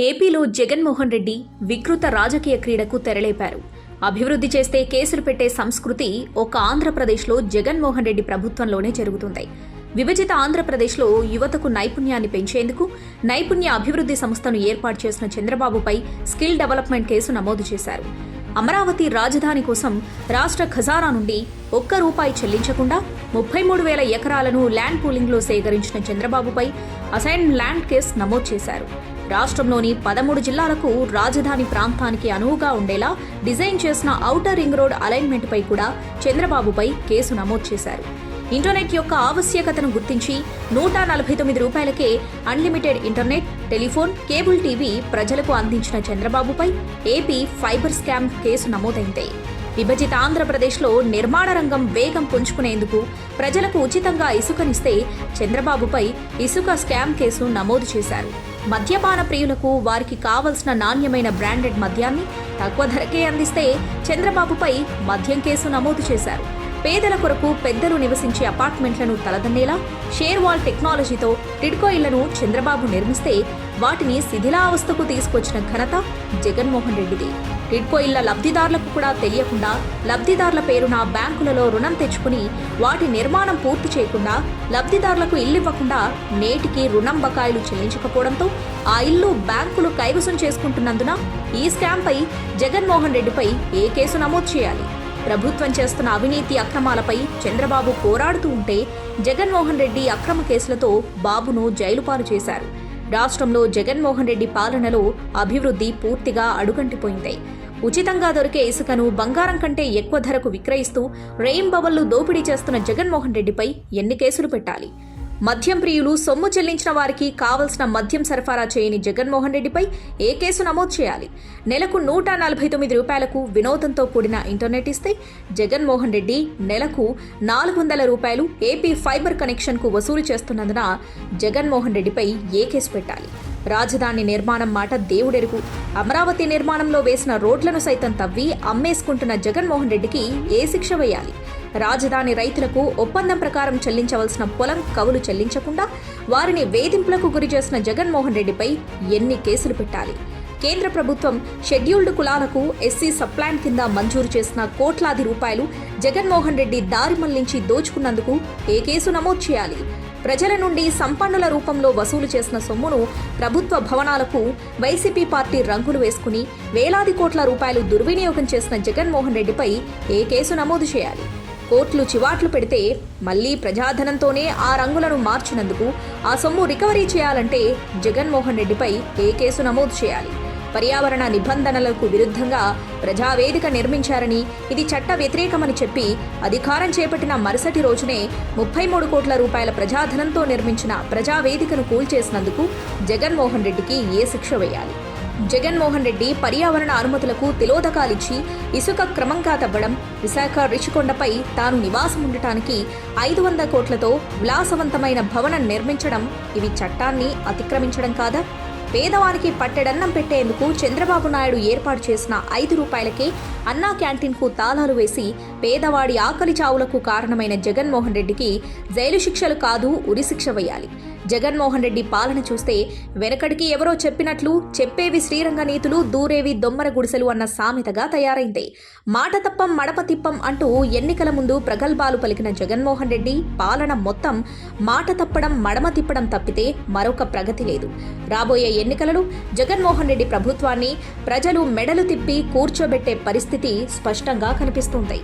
ఏపీలో జగన్మోహన్ రెడ్డి వికృత రాజకీయ క్రీడకు తెరలేపారు. అభివృద్ధి చేస్తే కేసులు పెట్టే సంస్కృతి ఒక ఆంధ్రప్రదేశ్లో జగన్మోహన్ రెడ్డి ప్రభుత్వంలోనే జరుగుతుంది. విభజిత ఆంధ్రప్రదేశ్లో యువతకు నైపుణ్యాన్ని పెంచేందుకు నైపుణ్య అభివృద్ధి సంస్థను ఏర్పాటు చేసిన చంద్రబాబుపై స్కిల్ డెవలప్మెంట్ కేసు నమోదు చేశారు. అమరావతి రాజధాని కోసం రాష్ట్ర ఖజానా నుండి ₹1 చెల్లించకుండా 33,000 ఎకరాలను ల్యాండ్ పూలింగ్లో సేకరించిన చంద్రబాబుపై అసైన్ ల్యాండ్ కేసు నమోదు చేశారు. రాష్ట్రంలోని 13 జిల్లాలకు రాజధాని ప్రాంతానికి అనువుగా ఉండేలా డిజైన్ చేసిన ఔటర్ రింగ్ రోడ్ అలైన్మెంట్పై కూడా చంద్రబాబుపై కేసు నమోదు చేశారు. ఇంటర్నెట్ యొక్క ఆవశ్యకతను గుర్తించి ₹149కే unlimited internet, telephone, cable TV ప్రజలకు అందించిన చంద్రబాబుపై ఏపీ ఫైబర్ స్కామ్ కేసు నమోదైంది. విభజిత ఆంధ్రప్రదేశ్లో నిర్మాణ రంగం వేగం పుంజుకునేందుకు ప్రజలకు ఉచితంగా ఇసుకనిస్తే చంద్రబాబుపై ఇసుక స్కామ్ కేసు నమోదు చేశారు. మద్యపాన ప్రియులకు వారికి కావలసిన నాణ్యమైన బ్రాండెడ్ మద్యాన్ని తక్కువ ధరకే అందిస్తే చంద్రబాబుపై మద్యం కేసు నమోదు చేశారు. పేదల కొరకు పెద్దలు నివసించే అపార్ట్మెంట్లను తలదన్నేలా షేర్ వాల్ టెక్నాలజీతో టిడ్కో ఇళ్లను చంద్రబాబు నిర్మిస్తే వాటిని శిథిలావస్థకు తీసుకొచ్చిన ఘనత జగన్మోహన్ రెడ్డిది. టిడ్కో ఇళ్ల లబ్ధిదారులకు కూడా తెలియకుండా లబ్ధిదారుల పేరున బ్యాంకులలో రుణం తెచ్చుకుని వాటి నిర్మాణం పూర్తి చేయకుండా లబ్ధిదారులకు ఇల్లివ్వకుండా నేటికి రుణం బకాయిలు చెల్లించకపోవడంతో ఆ ఇల్లు బ్యాంకులు కైవసం చేసుకుంటున్నందున ఈ స్కామ్పై జగన్మోహన్ రెడ్డిపై ఏ కేసు నమోదు చేయాలి? ప్రభుత్వం చేస్తున్న అవినీతి అక్రమాలపై చంద్రబాబు పోరాడుతూ ఉంటే జగన్మోహన్ రెడ్డి అక్రమ కేసులతో బాబును జైలుపాలు చేశారు. రాష్ట్రంలో జగన్మోహన్ రెడ్డి పాలనలో అభివృద్ధి పూర్తిగా అడుగంటిపోయింది. ఉచితంగా దొరికే ఇసుకను బంగారం కంటే ఎక్కువ ధరకు విక్రయిస్తూ రెయింబవళ్లు దోపిడీ చేస్తున్న జగన్మోహన్ రెడ్డిపై ఎన్ని కేసులు పెట్టాలి? మద్యం ప్రియులు సొమ్ము చెల్లించిన వారికి కావలసిన మద్యం సరఫరా చేయని జగన్మోహన్ రెడ్డిపై ఏ కేసు నమోదు చేయాలి? నెలకు ₹149కు వినోదంతో కూడిన ఇంటర్నెట్ ఇస్తే జగన్మోహన్ రెడ్డి నెలకు ₹400 ఏపీ ఫైబర్ కనెక్షన్కు వసూలు చేస్తున్నందున జగన్మోహన్ రెడ్డిపై ఏ కేసు పెట్టాలి? రాజధాని నిర్మాణం మాట దేవుడెరుగు. అమరావతి నిర్మాణంలో వేసిన రోడ్లను సైతం తవ్వి అమ్మేసుకుంటున్న జగన్మోహన్ రెడ్డికి ఏ శిక్ష వేయాలి? రాజధాని రైతులకు ఒప్పందం ప్రకారం చెల్లించవలసిన పొలం కవులు చెల్లించకుండా వారిని వేధింపులకు గురి చేసిన జగన్మోహన్ రెడ్డిపై ఎన్ని కేసులు పెట్టాలి? కేంద్ర ప్రభుత్వం షెడ్యూల్డ్ కులాలకు ఎస్సీ సబ్ప్లాన్ కింద మంజూరు చేసిన కోట్లాది రూపాయలు జగన్మోహన్ రెడ్డి దారి మళ్లించి దోచుకున్నందుకు ఏ కేసు నమోదు చేయాలి? ప్రజల నుండి సంపన్నుల రూపంలో వసూలు చేసిన సొమ్మును ప్రభుత్వ భవనాలకు వైసీపీ పార్టీ రంగులు వేసుకుని వేలాది కోట్ల రూపాయలు దుర్వినియోగం చేసిన జగన్మోహన్ రెడ్డిపై ఏ కేసు నమోదు చేయాలి? కోర్టులు చివాట్లు పెడితే మళ్లీ ప్రజాధనంతోనే ఆ రంగులను మార్చినందుకు ఆ సొమ్ము రికవరీ చేయాలంటే జగన్మోహన్ రెడ్డిపై ఏ కేసు నమోదు చేయాలి? పర్యావరణ నిబంధనలకు విరుద్ధంగా ప్రజావేదిక నిర్మించారని ఇది చట్ట వ్యతిరేకమని చెప్పి అధికారం చేపట్టిన మరుసటి రోజునే ₹33 కోట్ల ప్రజాధనంతో నిర్మించిన ప్రజావేదికను కూల్చేసినందుకు జగన్మోహన్ రెడ్డికి ఏ శిక్ష వేయాలి? జగన్మోహన్ రెడ్డి పర్యావరణ అనుమతులకు తిలోదకాలిచ్చి ఇసుక క్రమంగా తవ్వడం, విశాఖ రిషికొండపై తాను నివాసం ఉండటానికి 500 కోట్లతో విలాసవంతమైన భవనం నిర్మించడం ఇవి చట్టాన్ని అతిక్రమించడం కాదా? పేదవానికి పట్టెడన్నం పెట్టేందుకు చంద్రబాబు నాయుడు ఏర్పాటు చేసిన ₹5కే అన్నా క్యాంటీన్కు తాళాలు వేసి పేదవాడి ఆకలి చావులకు కారణమైన జగన్మోహన్ రెడ్డికి జైలు శిక్షలు కాదు ఉరిశిక్ష వేయాలి. జగన్మోహన్ రెడ్డి పాలన చూస్తే వెనకడికి ఎవరో చెప్పినట్లు చెప్పేవి శ్రీరంగ నీతులు, దూరేవి దొమ్మర గుడిసెలు అన్న సామెతగా తయారైంది. మాట తప్పం మడప తిప్పం అంటూ ఎన్నికల ముందు ప్రగల్భాలు పలికిన జగన్మోహన్ రెడ్డి పాలన మొత్తం మాట తప్పడం మడమ తిప్పడం తప్పితే మరొక ప్రగతి లేదు. రాబోయే ఎన్నికలలో జగన్మోహన్ రెడ్డి ప్రభుత్వాన్ని ప్రజలు మెడలు తిప్పి కూర్చోబెట్టే పరిస్థితి స్పష్టంగా కనిపిస్తోంది.